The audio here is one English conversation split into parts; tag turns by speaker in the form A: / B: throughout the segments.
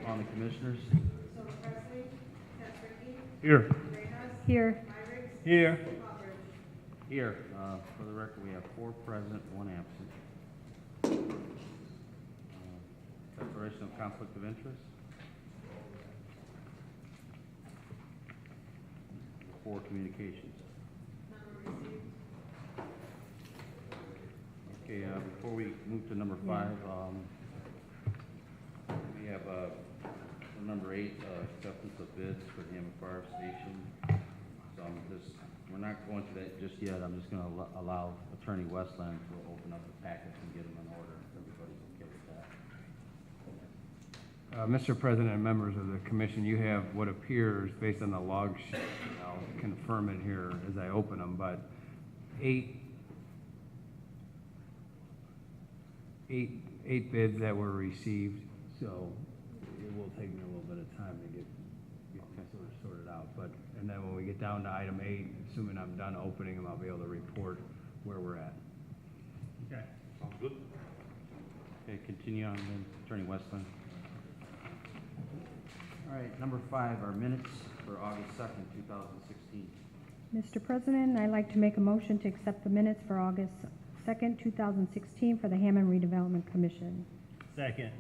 A: on the commissioners.
B: Here.
C: Here.
B: Here.
A: Here, for the record, we have 4 present, 1 absent. Declaration of conflict of interest. 4 communications. Okay, before we move to number 5, we have for number 8, acceptance of bids for the Hammond Fire Station. So we're not going to that just yet. I'm just going to allow Attorney Westland to open up the packets and get them in order. If everybody's okay with that.
B: Mr. President and members of the commission, you have what appears, based on the log sheet, I'll confirm it here as I open them, but eight bids that were received, so it will take me a little bit of time to get sort of sorted out. And then when we get down to item 8, assuming I'm done opening them, I'll be able to report where we're at.
D: Okay, sounds good.
A: Okay, continue on then, Attorney Westland. All right, number 5 are minutes for August 2nd, 2016.
C: Mr. President, I'd like to make a motion to accept the minutes for August 2nd, 2016 for the Hammond Redevelopment Commission.
D: Second.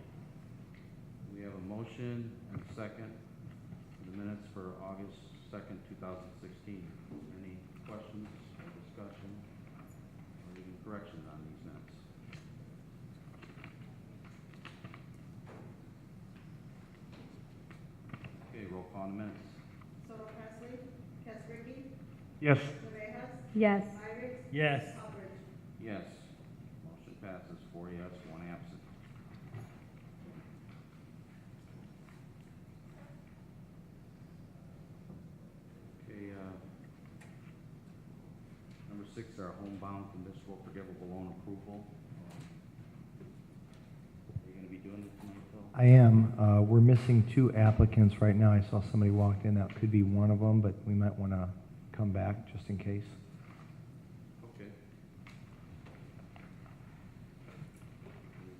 A: We have a motion and a second for the minutes for August 2nd, 2016. Any questions or discussion or even corrections on these minutes? Okay, roll call on the minutes.
B: Yes.
C: Yes.
D: Yes.
A: Yes. Motion passes 4 yes, 1 absent. Okay, number 6 are homebound conditional forgivable loan approval. Are you going to be doing this tonight, Phil?
E: I am. We're missing 2 applicants right now. I saw somebody walked in. That could be one of them, but we might want to come back just in case.
A: Okay.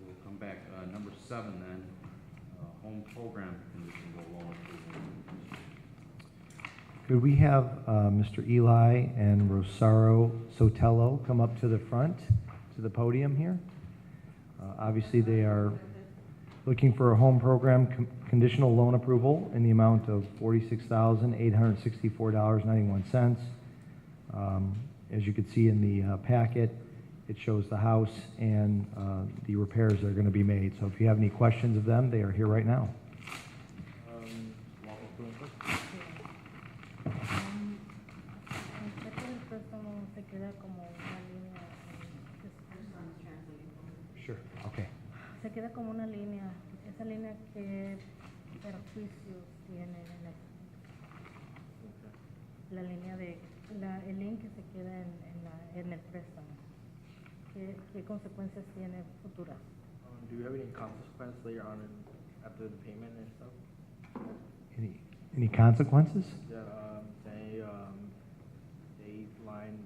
A: We'll come back. Number 7 then, home program conditional loan approval.
E: Could we have Mr. Eli and Rosario Sotelo come up to the front, to the podium here? Obviously, they are looking for a home program conditional loan approval in the amount of $46,864.91. As you can see in the packet, it shows the house and the repairs that are going to be made. So if you have any questions of them, they are here right now. Sure. Okay.
F: Se queda como una línea, esa línea que perjuicios tiene la línea de el link que se queda en el préstamo. ¿Qué consecuencias tiene futuras?
G: Do you have any consequence later on after the payment and stuff?
E: Any consequences?
G: Yeah, say they line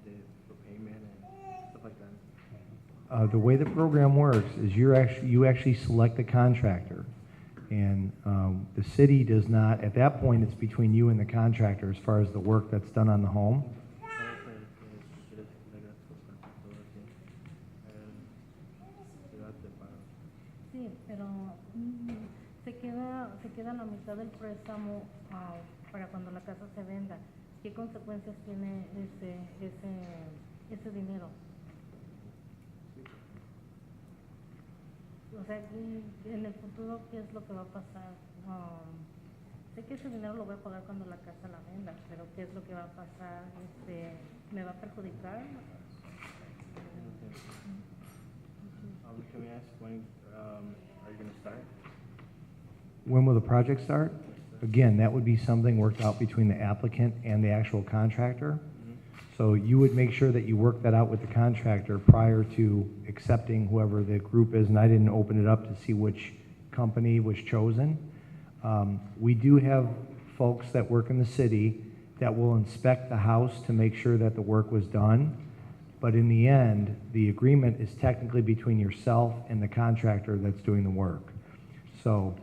G: for payment and stuff like that.
E: The way the program works is you actually select the contractor, and the city does not. At that point, it's between you and the contractor as far as the work that's done on the home.
F: Sí, pero se queda la mitad del préstamo para cuando la casa se venda. ¿Qué consecuencias tiene ese dinero? O sea, en el futuro, ¿qué es lo que va a pasar? Sé que ese dinero lo voy a pagar cuando la casa la venda, pero ¿qué es lo que va a pasar? ¿Me va a perjudicar?
G: Can we ask when are you going to start?
E: When will the project start? Again, that would be something worked out between the applicant and the actual contractor. So you would make sure that you work that out with the contractor prior to accepting whoever the group is, and I didn't open it up to see which company was chosen. We do have folks that work in the city that will inspect the house to make sure that the work was done, but in the end, the agreement is technically between yourself and the contractor that's doing the work. So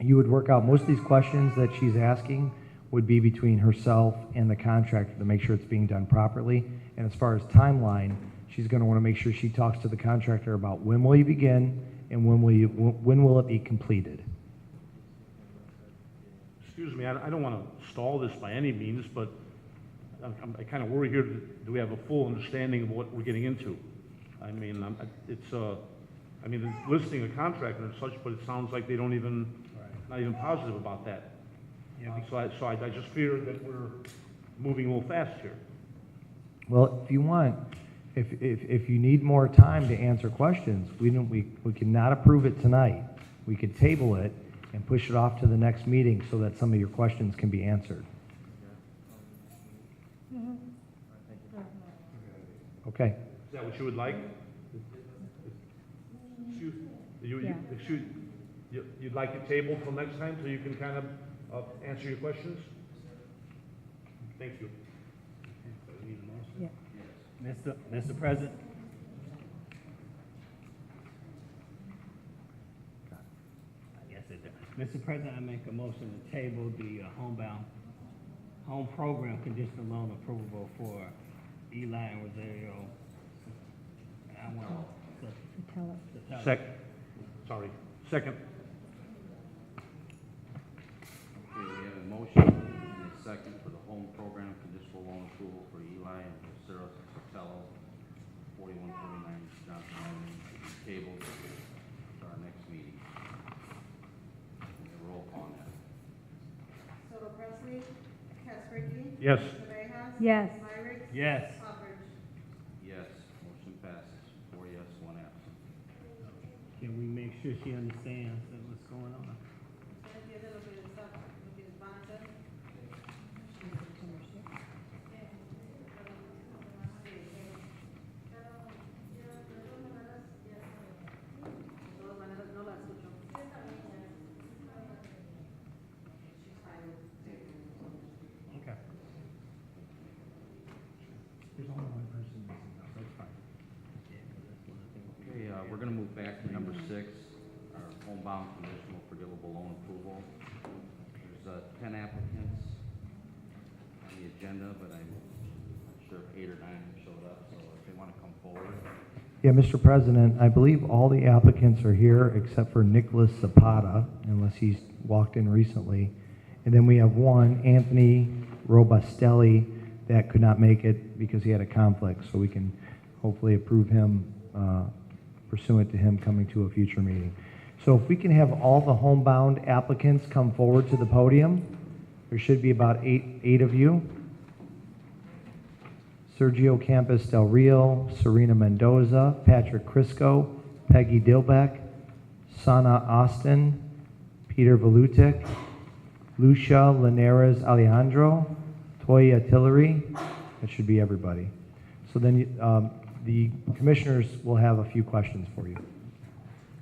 E: you would work out, most of these questions that she's asking would be between herself and the contractor to make sure it's being done properly. And as far as timeline, she's going to want to make sure she talks to the contractor about when will you begin and when will it be completed.
H: Excuse me, I don't want to stall this by any means, but I kind of worry here, do we have a full understanding of what we're getting into? I mean, I mean, it's listing a contractor and such, but it sounds like they don't even, not even positive about that. So I just fear that we're moving a little fast here.
E: Well, if you want, if you need more time to answer questions, we cannot approve it tonight. We could table it and push it off to the next meeting so that some of your questions can be answered. Okay.
H: Is that what you would like? Excuse, you'd like it tabled till next time so you can kind of answer your questions? Thank you.
C: Yeah.
D: Mr. President? I guess it does. Mr. President, I make a motion to table the home program conditional loan approval for Eli and Rosario. I want to
C: Tell us.
H: Second.
A: Okay, we have a motion and a second for the home program conditional loan approval for Eli and Sarah Sotelo, 4149 Johnson Avenue, to be tabled to our next meeting. A roll call on that.
I: Soto Presley, Casricky,
H: Yes.
I: Navejas,
C: Yes.
I: Myrick,
D: yes.
I: Hopper.
A: Yes, motion passes, 4 yes, 1 absent.
D: Can we make sure she understands what's going on?
I: ¿Usted entiende lo que van a hacer? De todas maneras, no la escucho.
D: Okay.
E: There's only one person missing, though. That's fine.
A: Okay, we're gonna move back to number 6, our homebound conditional forgivable loan approval. There's 10 applicants on the agenda, but I'm not sure if 8 or 9 have showed up, so if they wanna come forward.
E: Yeah, Mr. President, I believe all the applicants are here except for Nicholas Zapata, unless he's walked in recently. And then we have one, Anthony Robastelli, that could not make it because he had a conflict, so we can hopefully approve him pursuant to him coming to a future meeting. So if we can have all the homebound applicants come forward to the podium, there should be about eight of you. Sergio Campos Del Rio, Serena Mendoza, Patrick Crisco, Peggy Dilbeck, Sana Austin, Peter Valutic, Lucia Linares Alejandro, Toya Tillery. That should be everybody. So then the commissioners will have a few questions for you.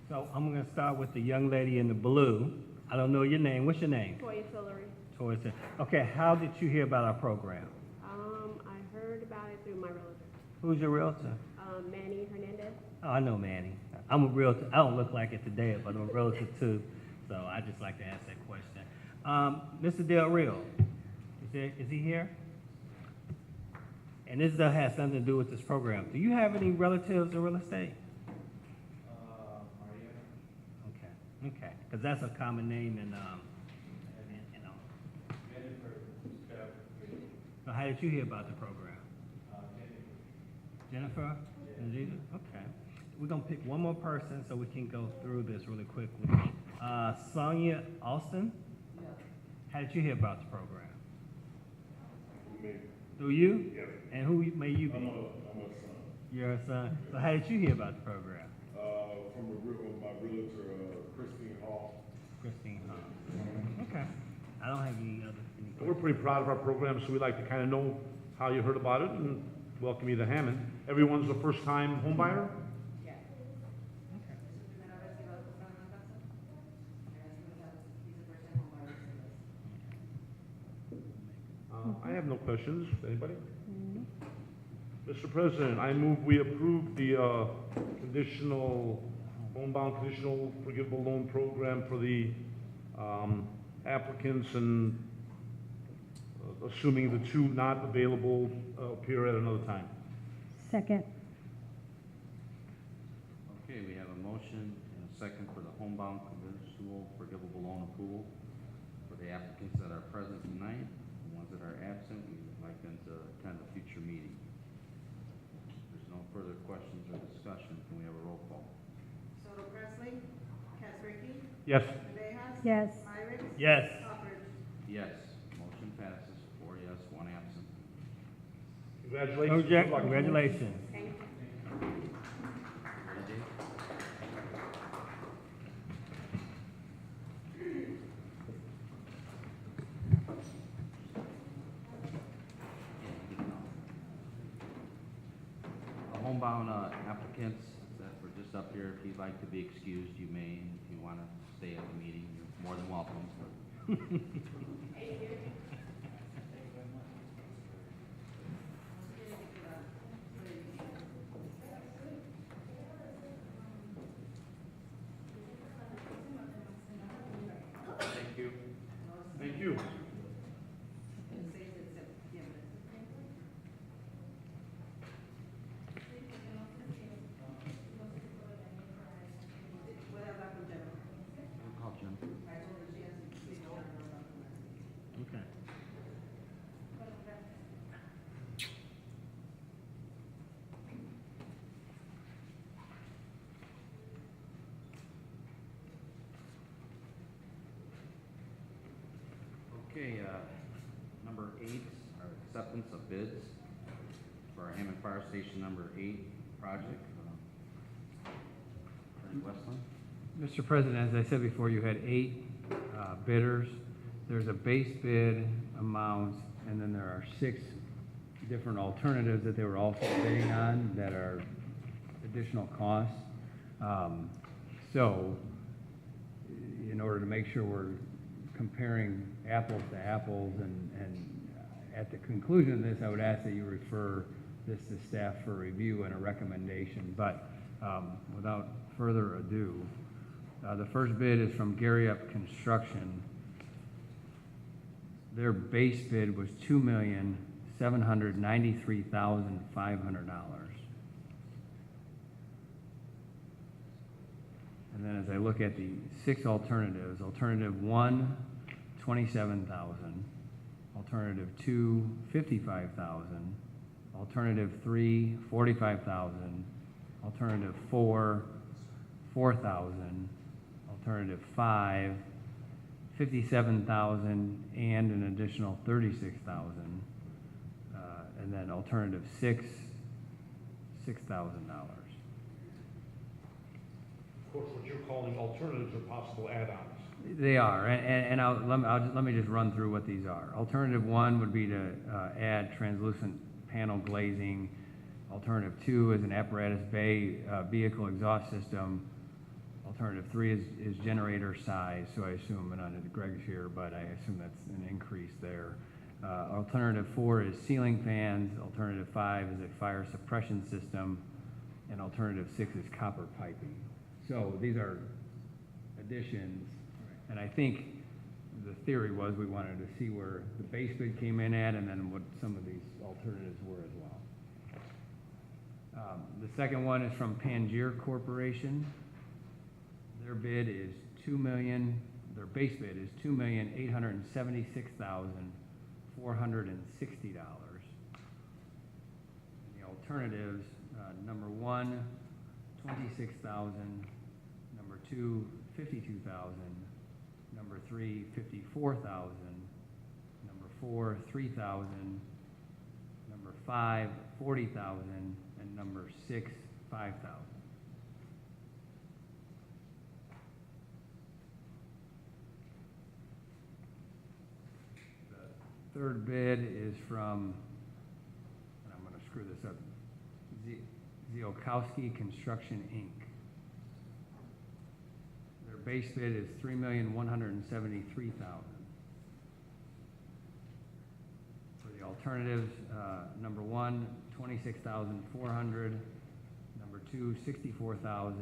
D: So I'm going to start with the young lady in the blue. I don't know your name. What's your name?
J: Toya Tillery.
D: Toya. Okay, how did you hear about our program?
J: I heard about it through my relative,
D: Who's your realtor?
J: Manny Hernandez.
D: Oh, I know Manny. I'm a realtor. I don't look like it today, but I'm a realtor too. So I just like to ask that question. Mr. Del Rio, is he here? And this has something to do with this program. Do you have any relatives in real estate? Okay, because that's a common name in, you know. So how did you hear about the program? Jennifer? Jennifer? Okay. We're going to pick one more person so we can go through this really quickly. Sonia Austin? How did you hear about the program? Through you? Yes. And who may you be? I'm a son. You're a son. So how did you hear about the program?
K: From my realtor, Christine Hall.
D: Christine Hall. Okay. I don't have any
H: We're
D: questions.
H: pretty proud of our program, so we'd like to kind of know how you heard about it and welcome you to Hammond. Everyone's a first-time home buyer?
I: ¿Es su primera vez que va a comprar una casa? He's a first-time homebuyer.
H: I have no questions. Anybody? Mr. President, I move we approve the homebound conditional forgivable loan program for the applicants and assuming the two not available appear at another time.
C: Second.
A: Okay, we have a motion and a second for the homebound conditional forgivable loan approval for the applicants that are present tonight. The ones that are absent, we would like them to attend a future meeting. If there's no further questions or discussion, can we have a roll call?
I: Soto Presley, Casricky,
H: Yes.
I: Navejas.
C: Yes.
I: Myrick.
D: Yes.
I: Hopper.
A: Yes, motion passes, 4 yes, 1 absent.
H: Congratulations. Good luck.
D: Congratulations.
C: Thank you.
A: Ready, Dave? The homebound applicants that were just up here, if you'd like to be excused, you may. If you want to stay at the meeting, you're more than welcome. Thank you.
H: Thank you.
A: Call Jim.
D: Okay.
A: Okay, number 8, our acceptance of bids for our Hammond Fire Station number 8 project. Attorney Westland?
B: Mr. President, as I said before, you had 8 bidders. There's a base bid amount, and then there are 6 different alternatives that they were also bidding on that are additional costs. So, in order to make sure we're comparing apples to apples, and at the conclusion of this, I would ask that you refer this to staff for review and a recommendation. But without further ado, the first bid is from Gary Up Construction. Their base bid was $2,793,500. And then as I look at the 6 alternatives, alternative 1, $27,000, alternative 2, $55,000, alternative 3, $45,000, alternative 4, $4,000, alternative 5, $57,000, and an additional $36,000, and then alternative 6, $6,000.
H: Of course, what you're calling alternatives are possible add-ons.
B: They are, and let me just run through what these are. Alternative 1 would be to add translucent panel glazing. Alternative 2 is an apparatus bay vehicle exhaust system. Alternative 3 is generator size, so I assume, and I know Greg's here, but I assume that's an increase there. Alternative 4 is ceiling fans. Alternative 5 is a fire suppression system. And alternative 6 is copper piping. So these are additions, and I think the theory was we wanted to see where the base bid came in at and then what some of these alternatives were as well. The second one is from Pangier Corporation. Their bid is their base bid is $2,876,460. The alternatives, number 1, $26,000, number 2, $52,000, number 3, $54,000, number 4, $3,000, number 5, $40,000, and number 6, $5,000. The third bid is from, and I'm going to screw this up, Ziolkowski Construction, Inc. Their base bid is $3,173,000. For the alternatives, number 1, $26,400, number 2, $64,000,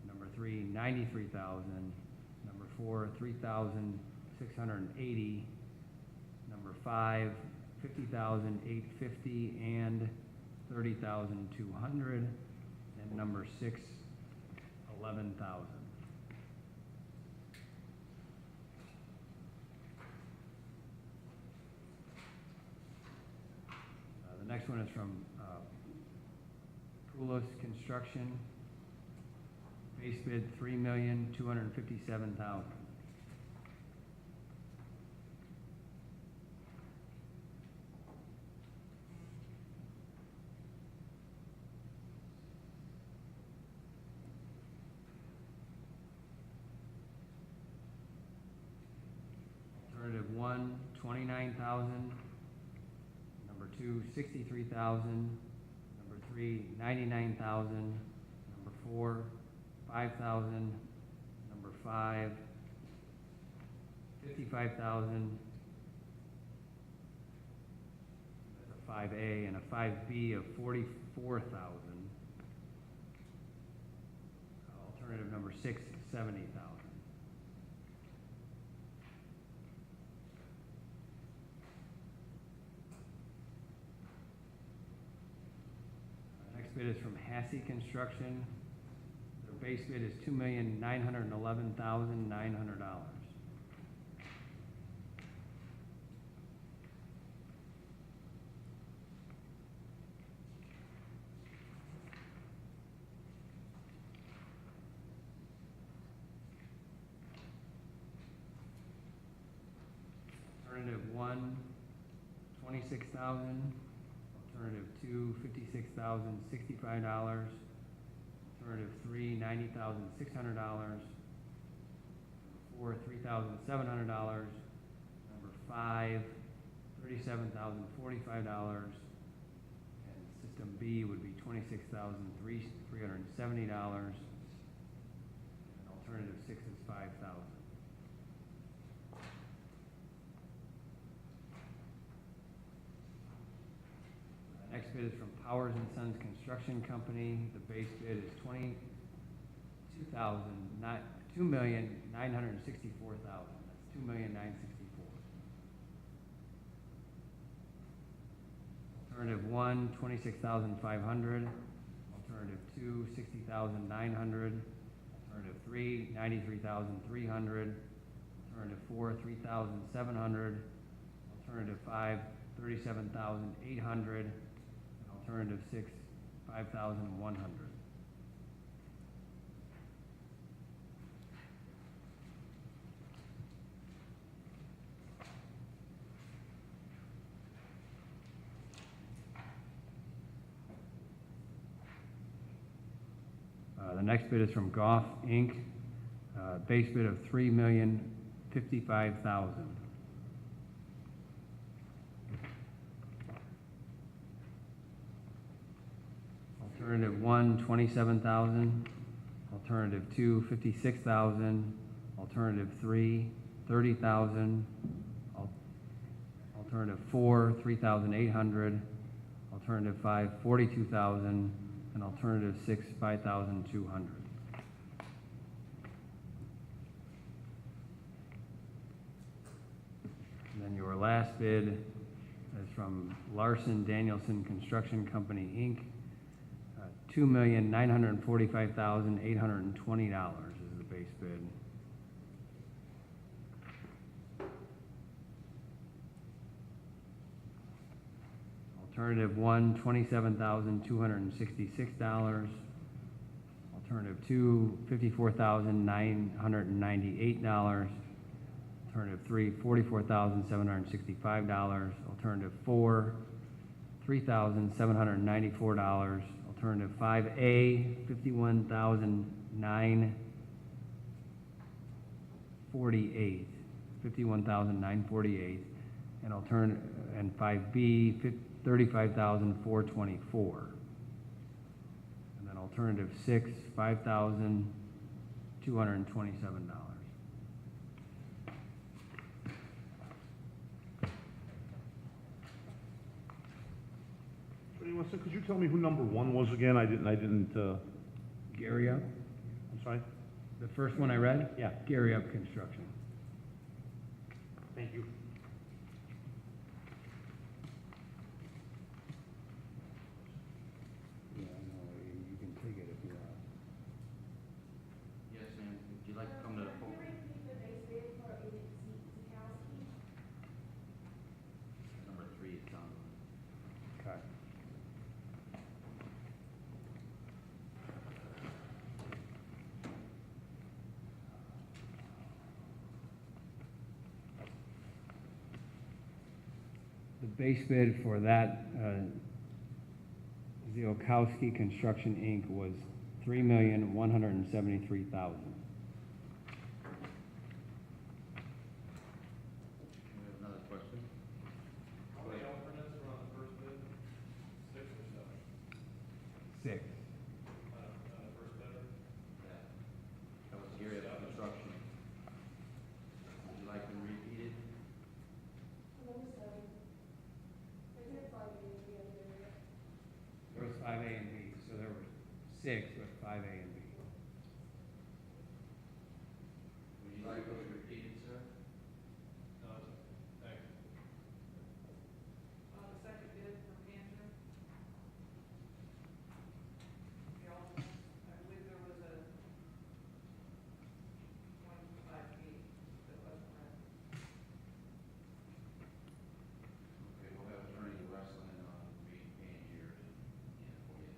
B: number 3, $93,000, number 4, 3,680. Number 5, 50,850 and 30,200. And number 6, 11,000. The next one is from Poulos Construction. Base bid $3,257,000. Alternative 1, 29,000. Number 2, 63,000. Number 3, 99,000. Number 4, 5,000. Number 5, 55,000. That's a 5A and a 5B of 44,000. Alternative number 6, 70,000. Next bid is from Hassey Construction. Their base bid is $2,911,900. Alternative 1, 26,000. Alternative 2, $56,065. Alternative 3, $90,600. 4, $3,700. Number 5, $37,045. And system B would be $26,370. And alternative 6 is $5,000. Next bid is from Powers and Sons Construction Company. The base bid is $2,964,000. That's $2,964,000. Alternative 1, $26,500. Alternative 2, $60,900. Alternative 3, $93,300. Alternative 4, $3,700. Alternative 5, $37,800. Alternative 6, $5,100. The next bid is from Goff Inc. Base bid of $3,055,000. Alternative 1, $27,000. Alternative 2, $56,000. Alternative 3, $30,000. Alternative 4, $3,800. Alternative 5, $42,000. And alternative 6, $5,200. And then your last bid is from Larson Danielson Construction Company, Inc. $2,945,820 is the base bid. Alternative 1, $27,266. Alternative 2, $54,998. Alternative 3, $44,765. Alternative 4, $3,794. Alternative 5A, $51,948. $51,948. And and 5B, $35,424. And then alternative 6, $5,227.
H: Could you tell me who number 1 was again? I didn't,
B: Gary up?
H: I'm sorry?
B: The first one I read?
H: Yeah.
B: Gary Up Construction.
H: Thank you.
B: Yeah, I know, you can take it if you want.
A: Yes, ma'am, would you like to come to the podium? Number 3, it's on.
B: Okay. The base bid for that, Ziolkowski Construction, Inc. was $3,173,000.
A: We have another question?
K: How many alternates were on the first bid? 6 or 7?
B: 6.
K: On the first bidder?
A: Yeah. That was Gary Up Construction. Would you like them repeated?
B: There was 5A and B, so there were 6 with 5A and B.
A: Would you like those repeated, sir?
K: No, it's okay. Thanks.
I: The second bid for Panther. The alternates, I believe there was a 25 feet that wasn't read.
A: Okay, we'll have Attorney Westland, read Pangier for you.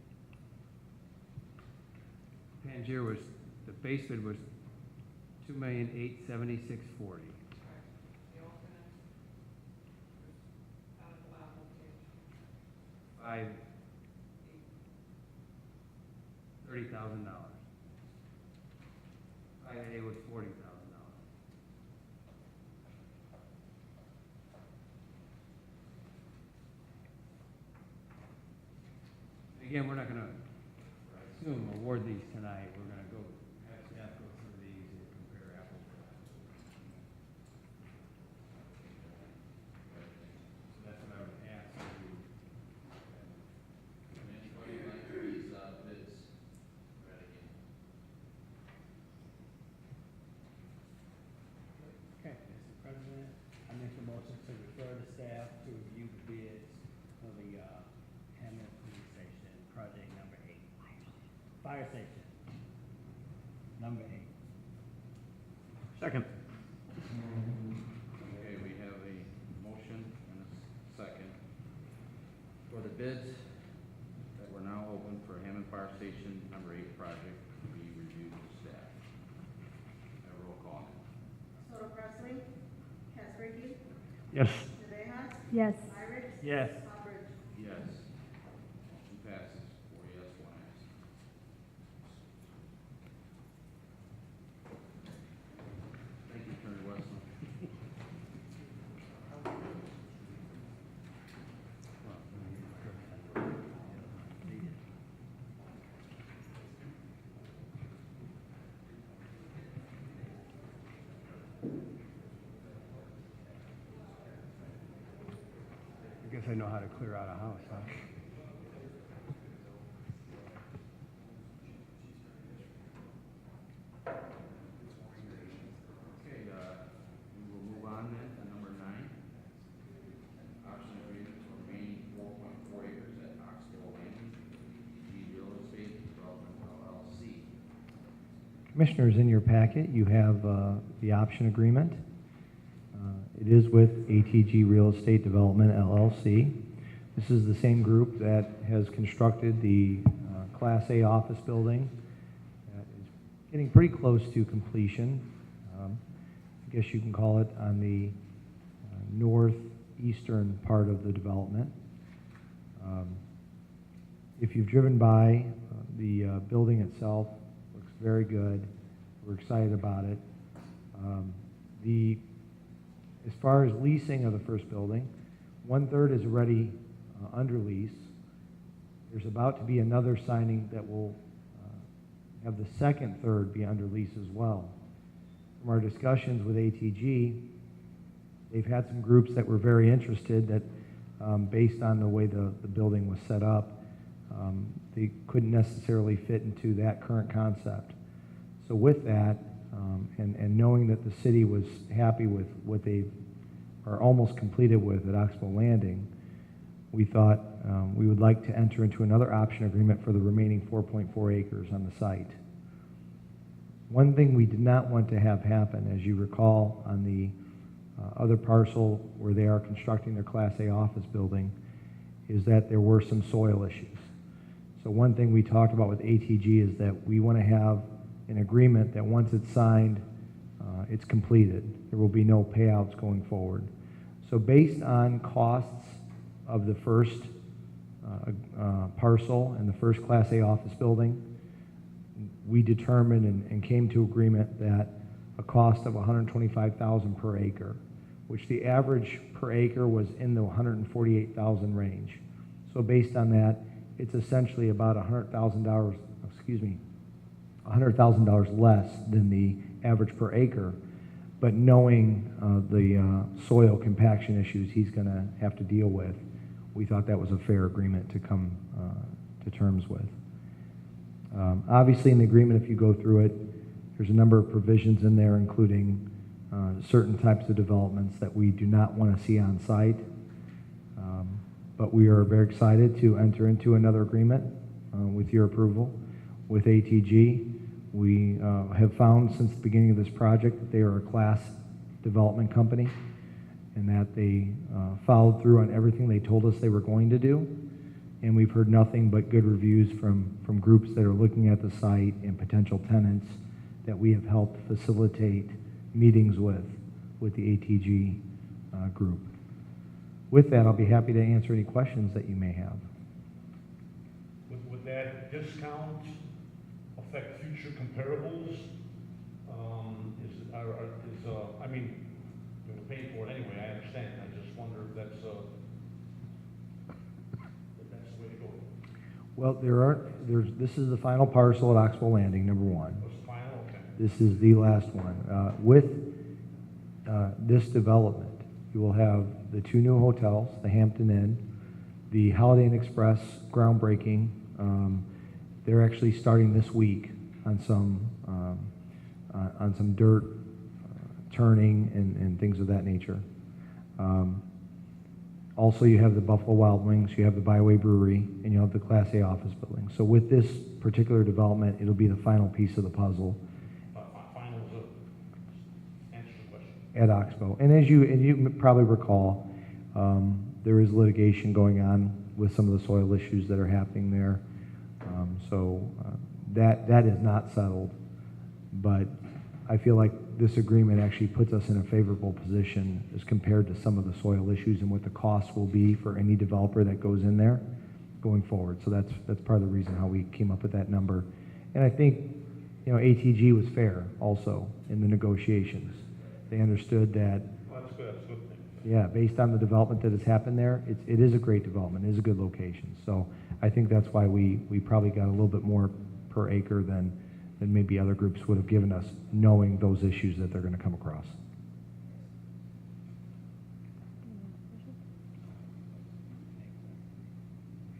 B: Pangier was, the base bid was $2,876,040.
I: The alternates was out of the Bible page.
B: $30,000. 5A was $40,000. Again, we're not gonna, I assume, award these tonight. We're gonna go, have staff go through these and compare apples to apples. So that's what I would ask you.
A: Anybody like these, bids? Read again.
D: Okay, Mr. President, I make a motion to refer to staff to review the bids for the, Hammond Police Station, project number 8. Fire station, number 8.
H: Second.
A: Okay, we have a motion and a second for the bids that were now open for Hammond Fire Station number 8 project to be reviewed with staff. Have a roll call.
I: Soto Presley, Casricky,
H: Yes.
I: Navejas,
C: Yes.
I: Irish,
D: Yes.
I: Hubbard.
A: Yes. Motion passes, 4 yes, 1 absent. Thank you, Attorney Westland.
B: I guess I know how to clear out a house, huh?
A: Okay, we will move on then to number 9. Option agreement for remaining 4.4 acres at Oxbow Lane, Real Estate Development LLC.
E: Commissioners, in your packet, you have the option agreement. It is with ATG Real Estate Development LLC. This is the same group that has constructed the Class A office building. It's getting pretty close to completion. I guess you can call it on the northeastern part of the development. If you've driven by, the building itself looks very good. We're excited about it. As far as leasing of the first building, 1/3 is already under lease. There's about to be another signing that will have the second third be under lease as well. From our discussions with ATG, they've had some groups that were very interested that, based on the way the building was set up, they couldn't necessarily fit into that current concept. So with that, and knowing that the city was happy with what they are almost completed with at Oxbow Landing, we thought we would like to enter into another option agreement for the remaining 4.4 acres on the site. One thing we did not want to have happen, as you recall, on the other parcel where they are constructing their Class A office building, is that there were some soil issues. So one thing we talked about with ATG is that we want to have an agreement that once it's signed, it's completed. There will be no payouts going forward. So based on costs of the first parcel and the first Class A office building, we determined and came to agreement that a cost of $125,000 per acre, which the average per acre was in the $148,000 range. So based on that, it's essentially about $100,000, $100,000 less than the average per acre. But knowing the soil compaction issues he's going to have to deal with, we thought that was a fair agreement to come to terms with. Obviously, in the agreement, if you go through it, there's a number of provisions in there, including certain types of developments that we do not want to see on site. But we are very excited to enter into another agreement with your approval with ATG. We have found since the beginning of this project that they are a class development company and that they followed through on everything they told us they were going to do. And we've heard nothing but good reviews from groups that are looking at the site and potential tenants that we have helped facilitate meetings with the ATG group. With that, I'll be happy to answer any questions that you may have.
H: Would that discount affect future comparables? I mean, we're paying for it anyway, I understand. I just wonder if that's the way to go.
E: Well, this is the final parcel at Oxbow Landing, number one.
H: Was the final? Okay.
E: This is the last one. With this development, you will have the 2 new hotels, the Hampton Inn, the Holiday Inn Express groundbreaking. They're actually starting this week on some dirt turning and things of that nature. Also, you have the Buffalo Wild Wings, you have the Byway Brewery, and you have the Class A office building. So with this particular development, it'll be the final piece of the puzzle at Oxbow. And as you probably recall, there is litigation going on with some of the soil issues that are happening there. That is not settled, but I feel like this agreement actually puts us in a favorable position as compared to some of the soil issues and what the costs will be for any developer that goes in there going forward. So that's part of the reason how we came up with that number. And I think, ATG was fair also in the negotiations. They understood that.
H: Well, that's good. That's a good thing.
E: Yeah, based on the development that has happened there, it is a great development. It is a good location. So I think that's why we probably got a little bit more per acre than maybe other groups would have given us, knowing those issues that they're going to come across.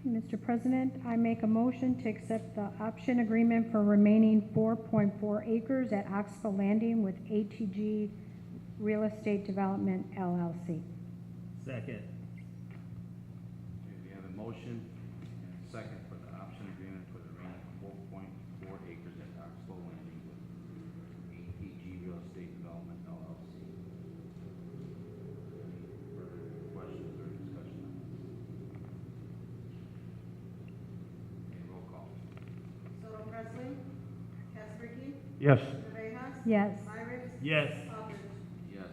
C: Mr. President, I make a motion to accept the option agreement for remaining 4.4 acres at Oxbow Landing with ATG Real Estate Development, LLC.
D: Second.
A: Okay, we have a motion and a second for the option agreement for the remaining 4.4 acres at Oxbow Landing with ATG Real Estate Development, LLC. Any further questions or discussion on this? Okay, roll call.
I: Soto Presley? Casperkey?
H: Yes.
I: Navejas?
C: Yes.
I: Myrick?
D: Yes.
I: Aldridge?
A: Yes.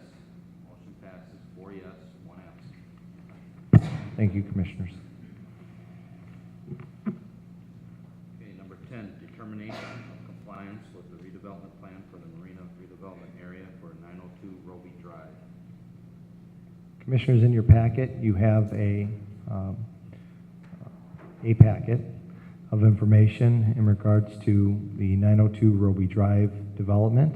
A: Motion passes 4 yes, 1 absent.
E: Thank you, Commissioners.
A: Okay, number 10, determination of compliance with the redevelopment plan for the Marina redevelopment area for 902 Roby Drive.
E: Commissioners, in your packet, you have a packet of information in regards to the 902 Roby Drive development.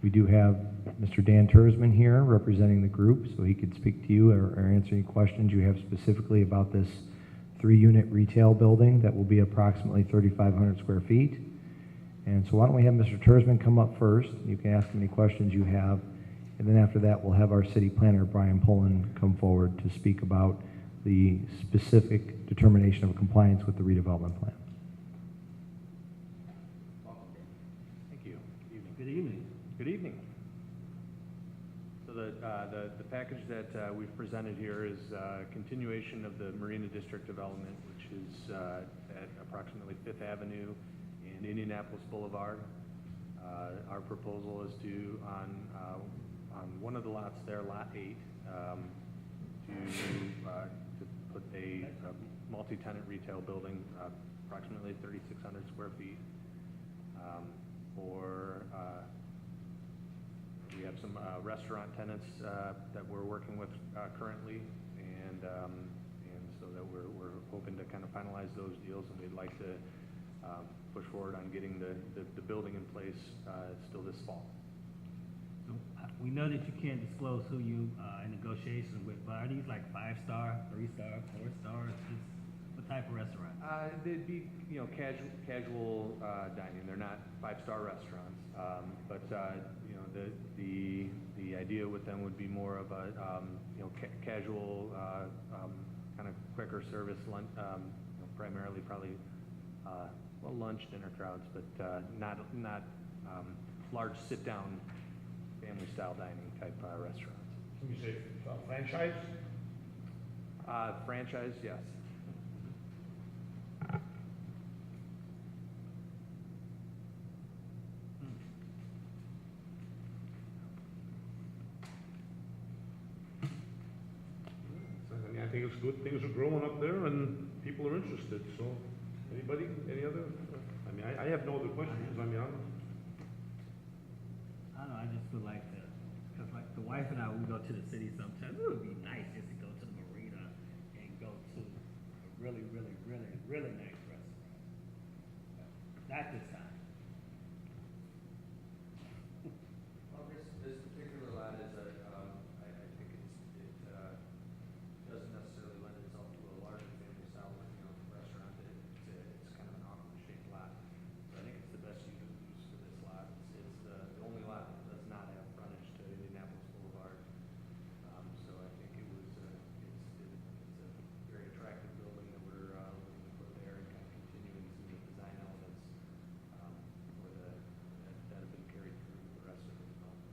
E: We do have Mr. Dan Tersman here representing the group, so he could speak to you or answer any questions you have specifically about this 3-unit retail building that will be approximately 3,500 square feet. And so why don't we have Mr. Tersman come up first? You can ask him any questions you have. And then after that, we'll have our city planner, Brian Pullen, come forward to speak about the specific determination of compliance with the redevelopment plan.
L: Thank you.
D: Good evening.
L: Good evening. So the package that we've presented here is a continuation of the Marina District development, which is at approximately 5th Avenue and Indianapolis Boulevard. Our proposal is to, on one of the lots there, Lot 8, to put a multi-tenant retail building, approximately 3,600 square feet. We have some restaurant tenants that we're working with currently, and so that we're hoping to kind of finalize those deals, and we'd like to push forward on getting the building in place still this fall.
D: So we know that you can't disclose who you in negotiations with, but are these like 5-star, 3-star, 4-star? What type of restaurant?
L: They'd be, casual dining. They're not 5-star restaurants, but the idea with them would be more of a casual kind of quicker service lunch, primarily probably lunch, dinner crowds, but not large sit-down family style dining type restaurants.
H: Can you say franchise?
L: Franchise, yes.
H: I think it's good, things are growing up there and people are interested, so, anybody, any other? I have no other questions,
D: I don't know, I just feel like because like the wife and I, we go to the city sometimes, it would be nice just to go to the marina and go to a really, really, really, really nice restaurant. Not this time.
K: Well, this particular lot is I think it doesn't necessarily lend itself to a larger family style, restaurant. It's kind of an awkward shaped lot. So I think it's the best use for this lot. It's the only lot that does not have frontage to Indianapolis Boulevard. So I think it's a very attractive building that we're looking to put there and kind of continuing some of the design elements that have been carried through the rest of the development.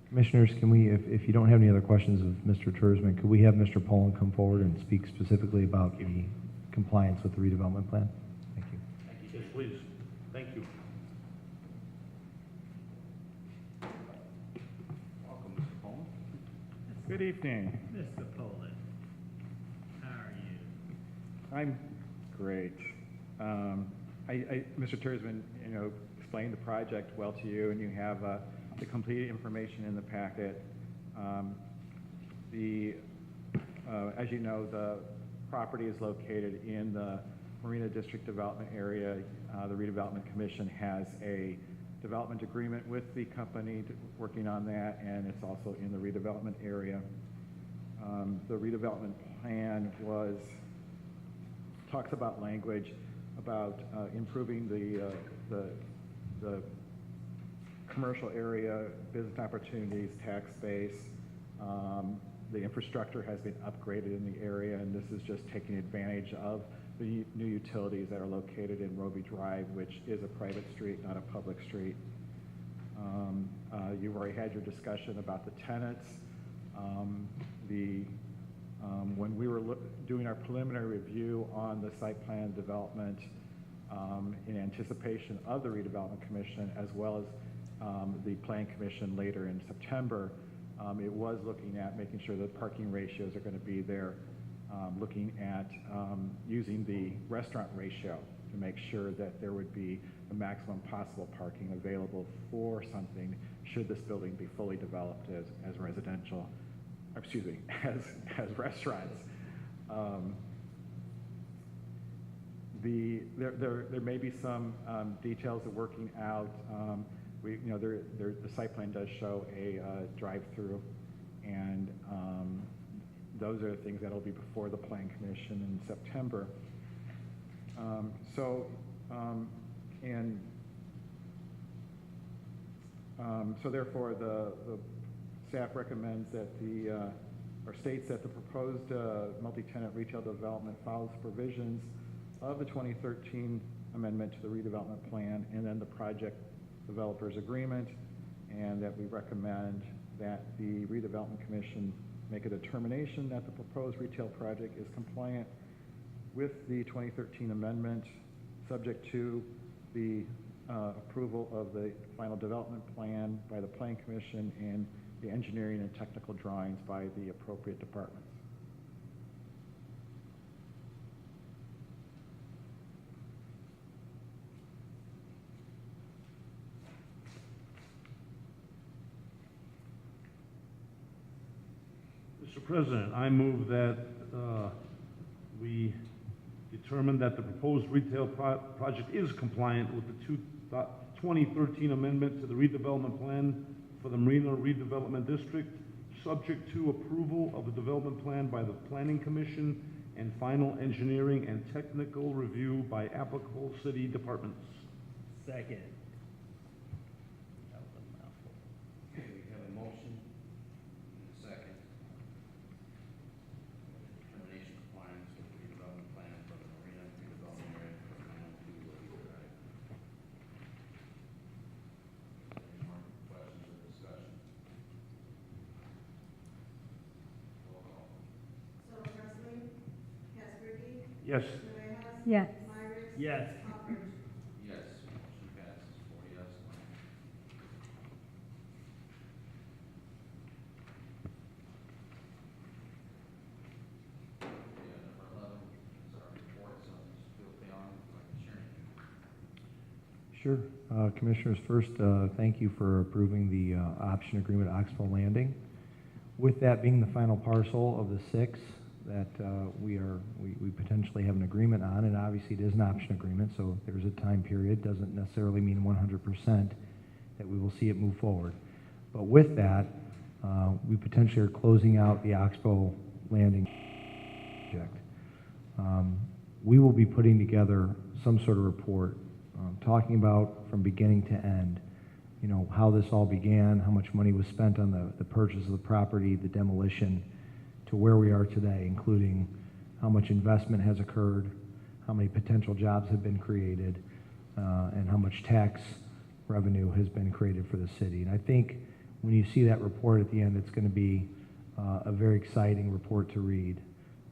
E: Commissioners, can we, if you don't have any other questions of Mr. Tersman, could we have Mr. Pullen come forward and speak specifically about the compliance with the redevelopment plan? Thank you.
H: Thank you. Yes, please. Thank you.
A: Welcome, Mr. Pullen.
M: Good evening.
D: Mr. Poland, how are you?
M: I'm great. Mr. Tersman, explained the project well to you, and you have the complete information in the packet. As you know, the property is located in the Marina District Development area. The Redevelopment Commission has a development agreement with the company working on that, and it's also in the redevelopment area. The redevelopment plan talks about language about improving the commercial area, business opportunities, tax base. The infrastructure has been upgraded in the area, and this is just taking advantage of the new utilities that are located in Roby Drive, which is a private street, not a public street. You've already had your discussion about the tenants. When we were doing our preliminary review on the site plan development in anticipation of the Redevelopment Commission, as well as the Plan Commission later in September, it was looking at making sure that parking ratios are going to be there, looking at using the restaurant ratio to make sure that there would be the maximum possible parking available for something should this building be fully developed as residential, excuse me, as restaurants. There may be some details of working out. The site plan does show a drive-through, and those are the things that'll be before the Plan Commission in September. So therefore, the staff recommends that or states that the proposed multi-tenant retail development follows provisions of the 2013 amendment to the redevelopment plan and then the project developers agreement, and that we recommend that the redevelopment commission make a determination that the proposed retail project is compliant with the 2013 amendment, subject to the approval of the final development plan by the Planning Commission and the engineering and technical drawings by the appropriate departments.
H: Mr. President, I move that we determine that the proposed retail project is compliant with the 2013 amendment to the redevelopment plan for the Marina Redevelopment District, subject to approval of the development plan by the Planning Commission and final engineering and technical review by applicable city departments.
D: Second.
A: Okay, we have a motion and a second. Determination compliance with the redevelopment plan for the Marina redevelopment area for 902 Drive. Any more questions or discussion? Roll call.
I: So Presley, Caspergy,
H: Yes.
I: Nueces,
C: Yes.
I: Myrick,
D: Yes.
I: Hopper.
A: Yes, motion passes 4 yes, 1 no. Okay, number 11 is our reports on Bill Payon, sharing.
E: Sure. Commissioners, first, thank you for approving the option agreement at Oxbow Landing. With that being the final parcel of the 6 that we potentially have an agreement on, and obviously it is an option agreement, so there's a time period. Doesn't necessarily mean 100% that we will see it move forward. But with that, we potentially are closing out the Oxbow Landing project. We will be putting together some sort of report talking about from beginning to end, you know, how this all began, how much money was spent on the purchase of the property, the demolition, to where we are today, including how much investment has occurred, how many potential jobs have been created, and how much tax revenue has been created for the city. And I think when you see that report at the end, it's going to be a very exciting report to read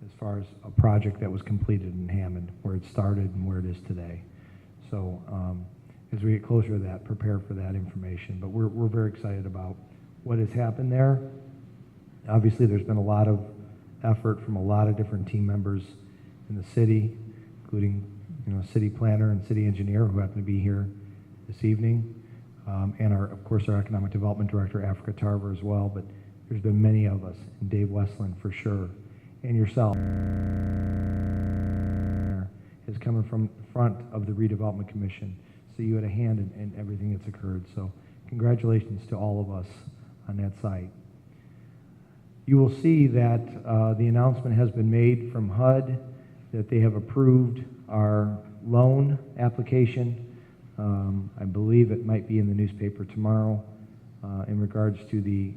E: as far as a project that was completed in Hammond, where it started and where it is today. So as we get closer to that, prepare for that information. But we're very excited about what has happened there. Obviously, there's been a lot of effort from a lot of different team members in the city, including, you know, city planner and city engineer who happen to be here this evening, and of course, our economic development director, Africa Tarver, as well. But there's been many of us, and Dave Westland for sure, and yourself is coming from the front of the redevelopment commission. So you had a hand in everything that's occurred. So congratulations to all of us on that site. You will see that the announcement has been made from HUD that they have approved our loan application. I believe it might be in the newspaper tomorrow in regards to the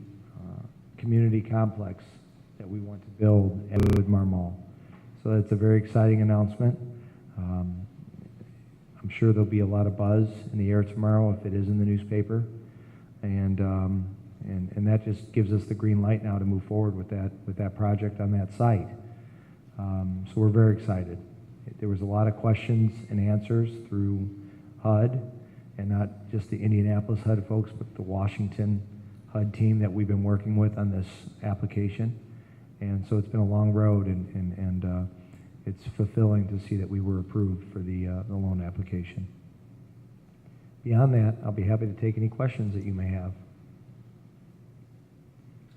E: community complex that we want to build at Woodmar Mall. So that's a very exciting announcement. I'm sure there'll be a lot of buzz in the air tomorrow if it is in the newspaper. And that just gives us the green light now to move forward with that project on that site. So we're very excited. There was a lot of questions and answers through HUD, and not just the Indianapolis HUD folks, but the Washington HUD team that we've been working with on this application. And so it's been a long road, and it's fulfilling to see that we were approved for the loan application. Beyond that, I'll be happy to take any questions that you may have.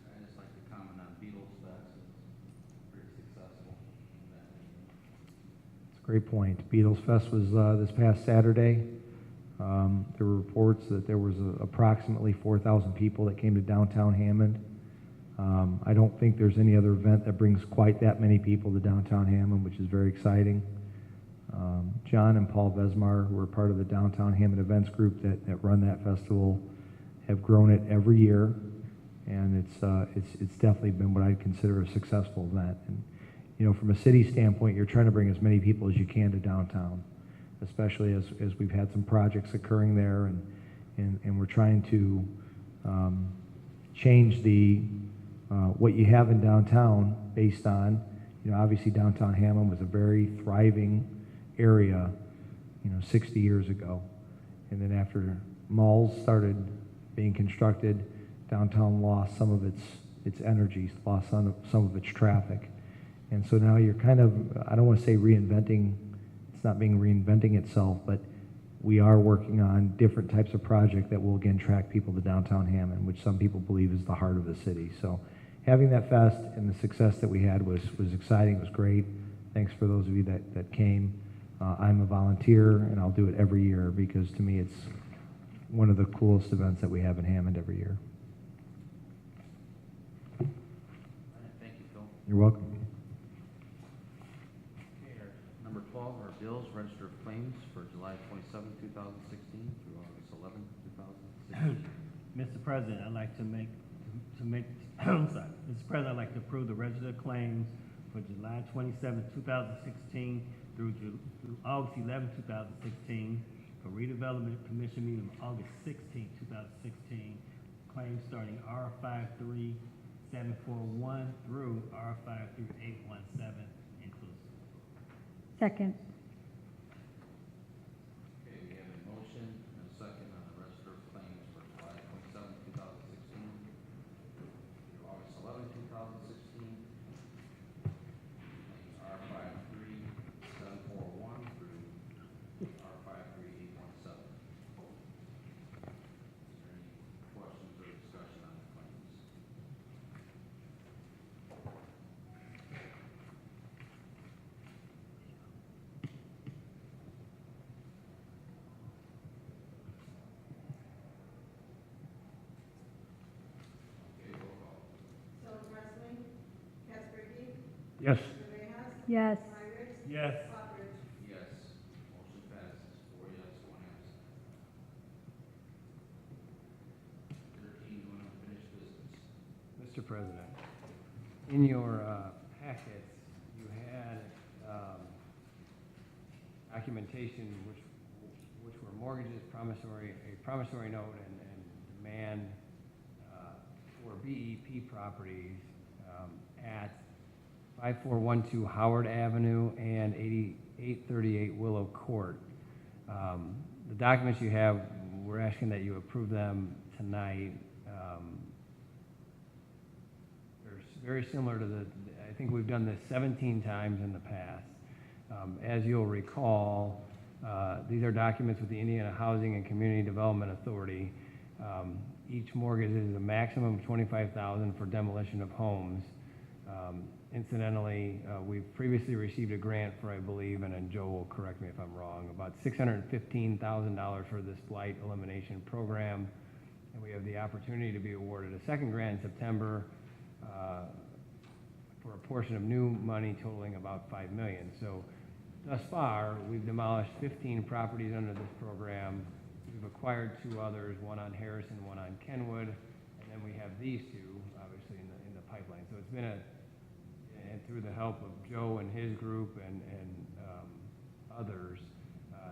A: I'd just like to comment on Beatles Fest. It's pretty successful.
E: It's a great point. Beatles Fest was this past Saturday. There were reports that there was approximately 4,000 people that came to downtown Hammond. I don't think there's any other event that brings quite that many people to downtown Hammond, which is very exciting. John and Paul Vesmar, who are part of the Downtown Hammond Events Group that run that festival, have grown it every year, and it's definitely been what I'd consider a successful event. And, you know, from a city standpoint, you're trying to bring as many people as you can to downtown, especially as we've had some projects occurring there, and we're trying to change what you have in downtown based on, you know, obviously downtown Hammond was a very thriving area, you know, 60 years ago. And then after malls started being constructed, downtown lost some of its energy, lost some of its traffic. And so now you're kind of, I don't want to say reinventing, it's not being reinventing itself, but we are working on different types of project that will again attract people to downtown Hammond, which some people believe is the heart of the city. So having that fest and the success that we had was exciting, was great. Thanks for those of you that came. I'm a volunteer, and I'll do it every year because to me it's one of the coolest events that we have in Hammond every year.
A: All right, thank you, Phil.
E: You're welcome.
A: Okay, number 12 are bills, register of claims for July 27, 2016 through August 11, 2016.
D: Mr. President, I'd like to make, I'm sorry. Mr. President, I'd like to approve the register of claims for July 27, 2016 through August 11, 2016, for Redevelopment Commission meeting of August 16, 2016, claims starting R53741 through R53817 inclusive.
C: Second.
A: Okay, we have a motion and a second on the register of claims for July 27, 2016 through August 11, 2016. Claims R53741 through R53817. Is there any questions or discussion on the claims? Okay, roll call.
I: Philip Presley, Caspergy,
H: Yes.
I: Rivera,
C: Yes.
I: Myers,
D: Yes.
I: Stockbridge.
A: Yes. Motion passes. 4 yes, 1 absent. 13, unfinished business.
B: Mr. President, in your packets, you had documentation which were mortgages, a promissory note, and demand for BEP properties at 5412 Howard Avenue and 8838 Willow Court. The documents you have, we're asking that you approve them tonight. They're very similar to I think we've done this 17 times in the past. As you'll recall, these are documents with the Indiana Housing and Community Development Authority. Each mortgage is a maximum of $25,000 for demolition of homes. Incidentally, we've previously received a grant for, I believe, and then Joe will correct me if I'm wrong, about $615,000 for this blight elimination program. And we have the opportunity to be awarded a second grant in September for a portion of new money totaling about $5 million. So thus far, we've demolished 15 properties under this program. We've acquired 2 others, one on Harrison, one on Kenwood, and then we have these 2, obviously, in the pipeline. So it's been and through the help of Joe and his group and others,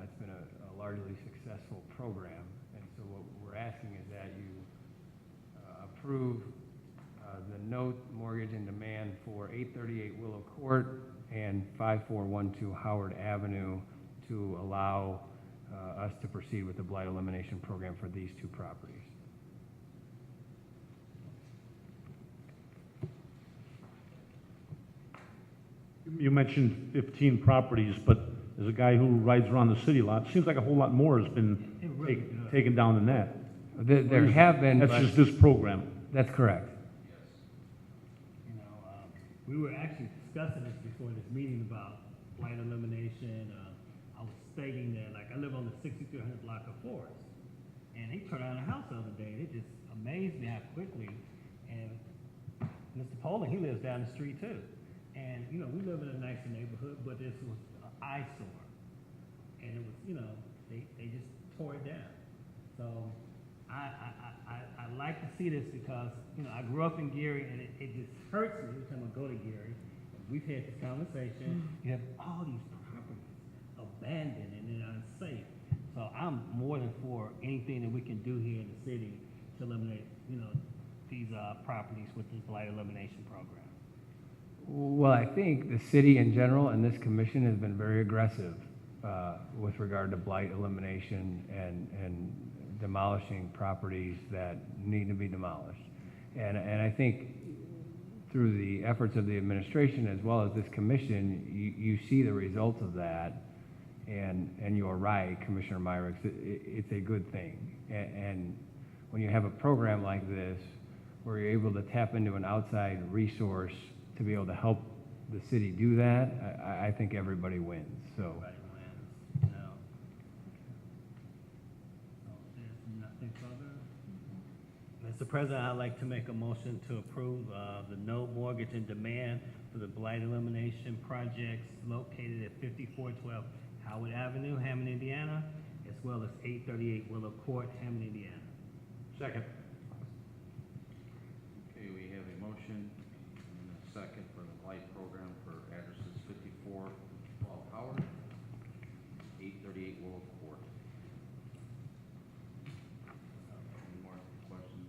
B: it's been a largely successful program. And so what we're asking is that you approve the note, mortgage, and demand for 838 Willow Court and 5412 Howard Avenue to allow us to proceed with the blight elimination program for these 2 properties.
H: You mentioned 15 properties, but as a guy who rides around the city lot, it seems like a whole lot more has been taken down than that.
B: There have been,
H: That's
B: but
H: just this program.
B: that's correct.
D: You know, we were actually discussing this before this meeting about blight elimination. I was stating that, like, I live on the 6300 block of Forest, and they turned down a house the other day. It just amazed me how quickly. And Mr. Poling, he lives down the street too. And, you know, we live in a nicer neighborhood, but this was an eyesore. and it was, you know, they just tore it down. So I like to see this because, you know, I grew up in Gary, and it just hurts me every time I go to Gary. We've had this conversation. You have all these properties abandoned and they're unsafe. So I'm more than for anything that we can do here in the city to eliminate, you know, these properties with this blight elimination program.
B: Well, I think the city in general and this commission has been very aggressive with regard to blight elimination and demolishing properties that need to be demolished. And I think through the efforts of the administration as well as this commission, you see the results of that. And you're right, Commissioner Myrick, it's a good thing. And when you have a program like this, where you're able to tap into an outside resource to be able to help the city do that, I think everybody wins, so.
D: Everybody wins, you know. So there's nothing further. Mr. President, I'd like to make a motion to approve the no mortgage in demand for the blight elimination projects located at 5412 Howard Avenue, Hammond, Indiana, as well as 838 Willow Court, Hammond, Indiana.
H: Second.
A: Okay, we have a motion and a second for the blight program for addresses 5412 Howard, 838 Willow Court. Any more questions,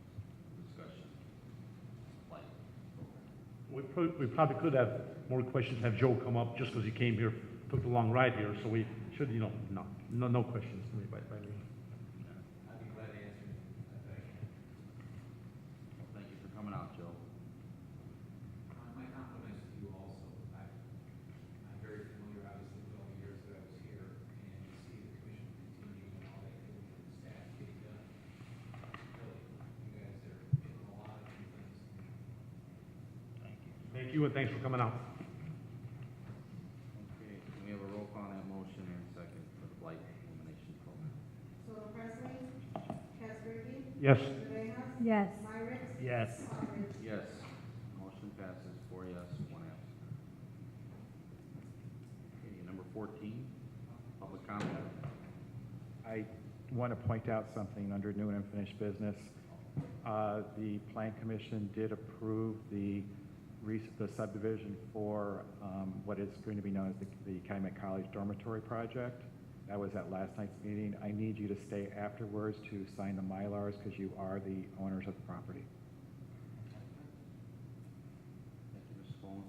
A: discussion? Blight program.
H: We probably could have more questions, have Joe come up, just because he came here, took the long ride here, so we should, you know, no questions to me by me.
K: I'd be glad to answer if I can.
A: Thank you for coming out, Joe.
K: My compliments to you also. I'm very familiar, obviously, with all the years that I was here, and to see the commission continue and all that activity and the staff getting done. Really, you guys are getting a lot of good things.
D: Thank you.
H: Thank you, and thanks for coming out.
A: Okay, can we have a roll call on that motion and second for the blight elimination program?
I: Total Presley, Caspergy,
H: Yes.
I: Villegas,
C: Yes.
I: Myrick,
D: Yes.
I: Aldridge.
A: Yes. Motion passes 4 yes, 1 absent. Okay, number 14, public comment.
M: I want to point out something under new and unfinished business. The Plan Commission did approve the subdivision for what is going to be known as the Calumet College Dormitory Project. That was at last night's meeting. I need you to stay afterwards to sign the Mylars because you are the owners of the property.
A: Thank you, Mr. Bowen.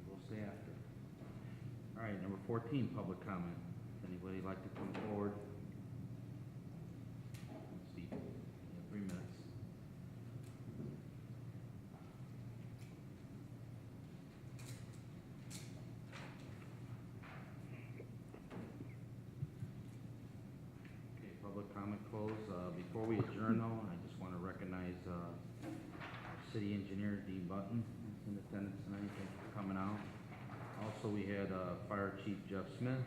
A: We will stay after. All right, number 14, public comment. Anybody like to come forward? Steve, you have 3 minutes. Okay, public comment closed. Before we adjourn though, I just want to recognize our city engineer, Dean Button, who's in attendance tonight. Thanks for coming out. Also, we had Fire Chief Jeff Smith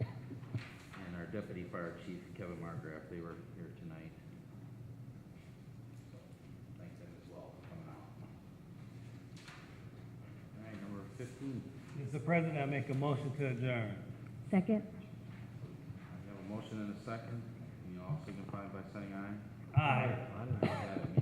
A: and our Deputy Fire Chief Kevin Margraf. They were here tonight. So, thank them as well for coming out. All right, number 15.
D: Mr. President, I make a motion to adjourn.
C: Second?
A: I have a motion and a second. Can you all signify by saying aye?
D: Aye.
A: Ayes have it.